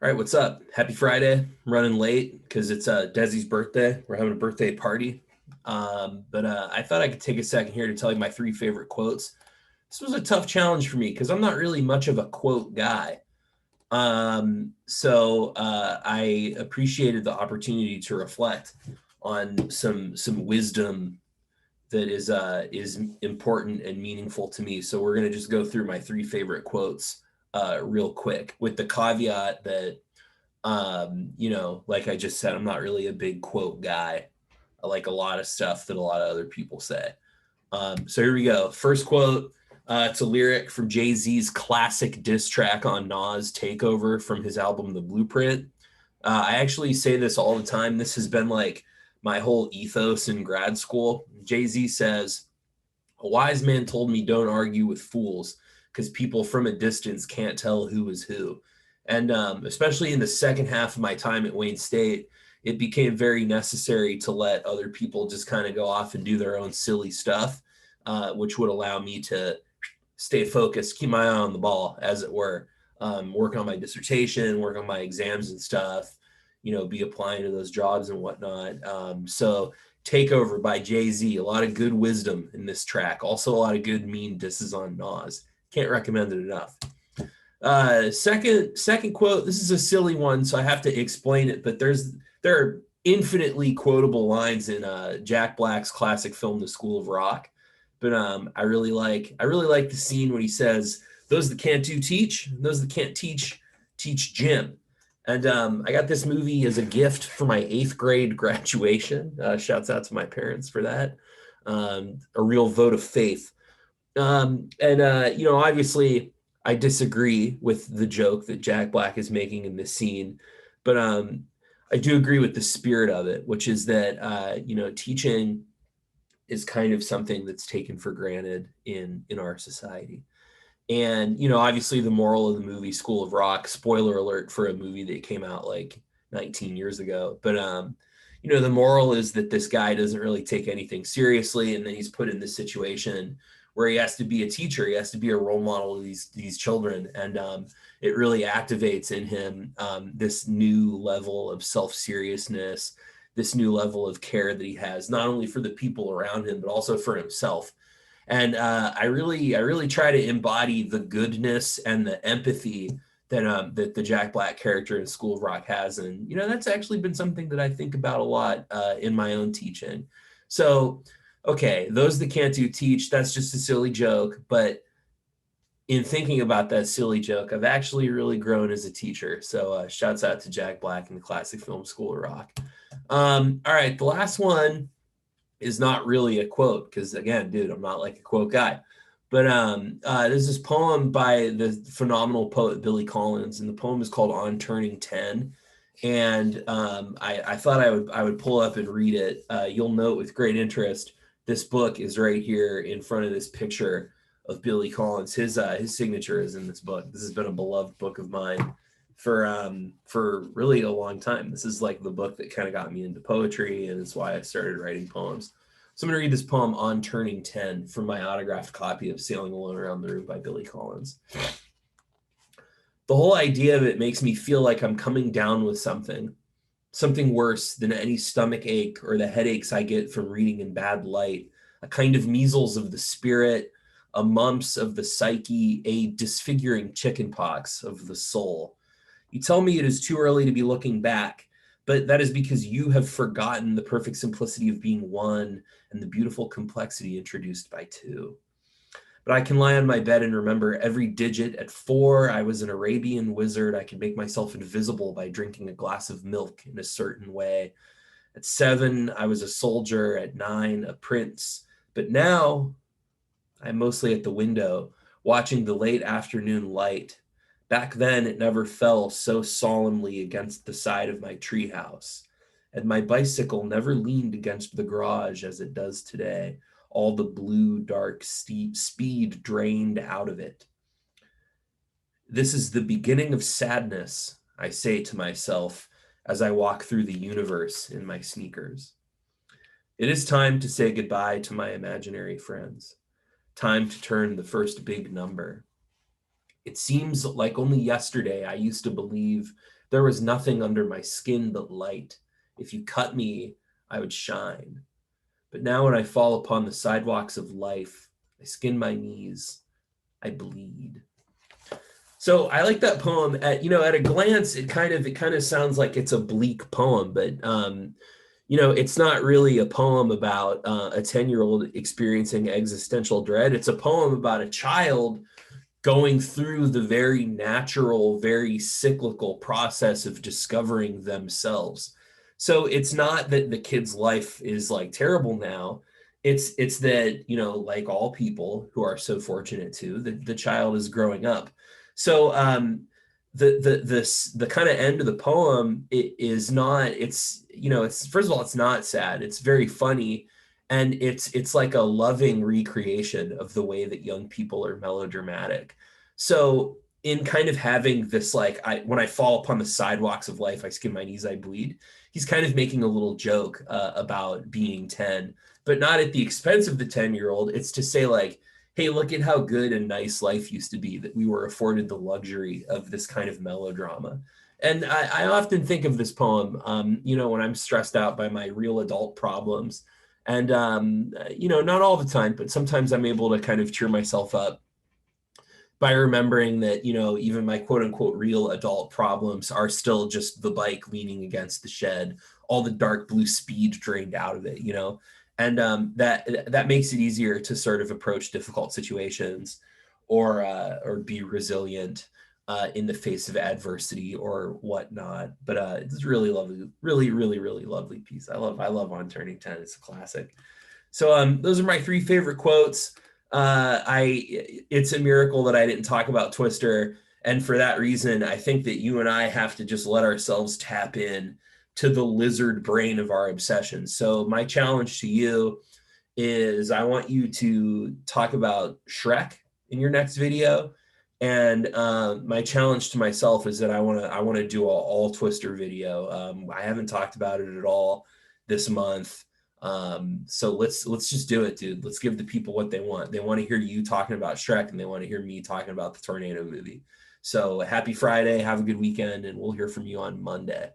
All right, what's up? Happy Friday. I'm running late because it's Desi's birthday. We're having a birthday party. But I thought I could take a second here to tell you my three favorite quotes. This was a tough challenge for me because I'm not really much of a quote guy. So I appreciated the opportunity to reflect on some wisdom that is important and meaningful to me. So we're gonna just go through my three favorite quotes real quick, with the caveat that like I just said, I'm not really a big quote guy. I like a lot of stuff that a lot of other people say. So here we go. First quote. It's a lyric from Jay-Z's classic diss track on Nas Takeover from his album The Blueprint. I actually say this all the time. This has been like my whole ethos in grad school. Jay-Z says, "A wise man told me don't argue with fools because people from a distance can't tell who is who." And especially in the second half of my time at Wayne State, it became very necessary to let other people just kind of go off and do their own silly stuff, which would allow me to stay focused, keep my eye on the ball, as it were, work on my dissertation, work on my exams and stuff, be applying to those jobs and whatnot. So Takeover by Jay-Z, a lot of good wisdom in this track. Also a lot of good mean disses on Nas. Can't recommend it enough. Second quote. This is a silly one, so I have to explain it. But there are infinitely quotable lines in Jack Black's classic film, The School of Rock. But I really like the scene when he says, "Those that can't do teach, and those that can't teach gym." And I got this movie as a gift for my eighth grade graduation. Shouts out to my parents for that. A real vote of faith. And obviously, I disagree with the joke that Jack Black is making in this scene, but I do agree with the spirit of it, which is that teaching is kind of something that's taken for granted in our society. And obviously, the moral of the movie School of Rock, spoiler alert for a movie that came out like 19 years ago, but the moral is that this guy doesn't really take anything seriously, and then he's put in this situation where he has to be a teacher, he has to be a role model of these children, and it really activates in him this new level of self-seriousness, this new level of care that he has, not only for the people around him but also for himself. And I really try to embody the goodness and the empathy that the Jack Black character in School of Rock has, and that's actually been something that I think about a lot in my own teaching. So, okay, those that can't do teach. That's just a silly joke, but in thinking about that silly joke, I've actually really grown as a teacher. So, shouts out to Jack Black in the classic film School of Rock. All right, the last one is not really a quote because, again, dude, I'm not like a quote guy. But there's this poem by the phenomenal poet Billy Collins, and the poem is called "On Turning 10." And I thought I would pull up and read it. You'll note with great interest this book is right here in front of this picture of Billy Collins. His signature is in this book. This has been a beloved book of mine for really a long time. This is like the book that kind of got me into poetry, and it's why I started writing poems. So I'm going to read this poem, "On Turning 10," from my autographed copy of "Sailing Alone Around the Room" by Billy Collins. The whole idea of it makes me feel like I'm coming down with something worse than any stomach ache or the headaches I get from reading in bad light, a kind of measles of the spirit, a mumps of the psyche, a disfiguring chickenpox of the soul. You tell me it is too early to be looking back, but that is because you have forgotten the perfect simplicity of being one and the beautiful complexity introduced by two. But I can lie on my bed and remember every digit. At 4, I was an Arabian wizard. I could make myself invisible by drinking a glass of milk in a certain way. At 7, I was a soldier. At 9, a prince. But now I'm mostly at the window, watching the late afternoon light. Back then, it never fell so solemnly against the side of my treehouse, and my bicycle never leaned against the garage as it does today, all the blue, dark speed drained out of it. This is the beginning of sadness, I say to myself as I walk through the universe in my sneakers. It is time to say goodbye to my imaginary friends. Time to turn the first big number. It seems like only yesterday I used to believe There was nothing under my skin but light. If you cut me, I would shine. But now when I fall upon the sidewalks of life, I skin my knees, I bleed. So I like that poem. At a glance, it kind of sounds like it's a bleak poem, but it's not really a poem about a 10-year-old experiencing existential dread. It's a poem about a child going through the very natural, very cyclical process of discovering themselves. So it's not that the kid's life is like terrible now. It's that, like all people who are so fortunate too, the child is growing up. So the kind of end of the poem is not, it's first of all, it's not sad. It's very funny. And it's like a loving recreation of the way that young people are melodramatic. So in kind of having this, like, when I fall upon the sidewalks of life, I skin my knees, I bleed. He's kind of making a little joke about being 10, but not at the expense of the 10-year-old. It's to say, like, hey, look at how good and nice life used to be, that we were afforded the luxury of this kind of melodrama. And I often think of this poem, when I'm stressed out by my real adult problems. And, not all the time, but sometimes I'm able to kind of cheer myself up by remembering that, even my quote unquote real adult problems are still just the bike leaning against the shed, all the dark blue speed drained out of it. And that makes it easier to sort of approach difficult situations, or be resilient in the face of adversity or whatnot. But it's really lovely, really, really, really lovely piece. I love On Turning 10. It's a classic. So those are my three favorite quotes. It's a miracle that I didn't talk about Twister. And for that reason, I think that you and I have to just let ourselves tap in to the lizard brain of our obsession. So my challenge to you is, I want you to talk about Shrek in your next video. And my challenge to myself is that I want to do all Twister video. I haven't talked about it at all this month. So let's just do it, dude. Let's give the people what they want. They want to hear you talking about Shrek, and they want to hear me talking about the Tornado movie. So happy Friday, have a good weekend, and we'll hear from you on Monday.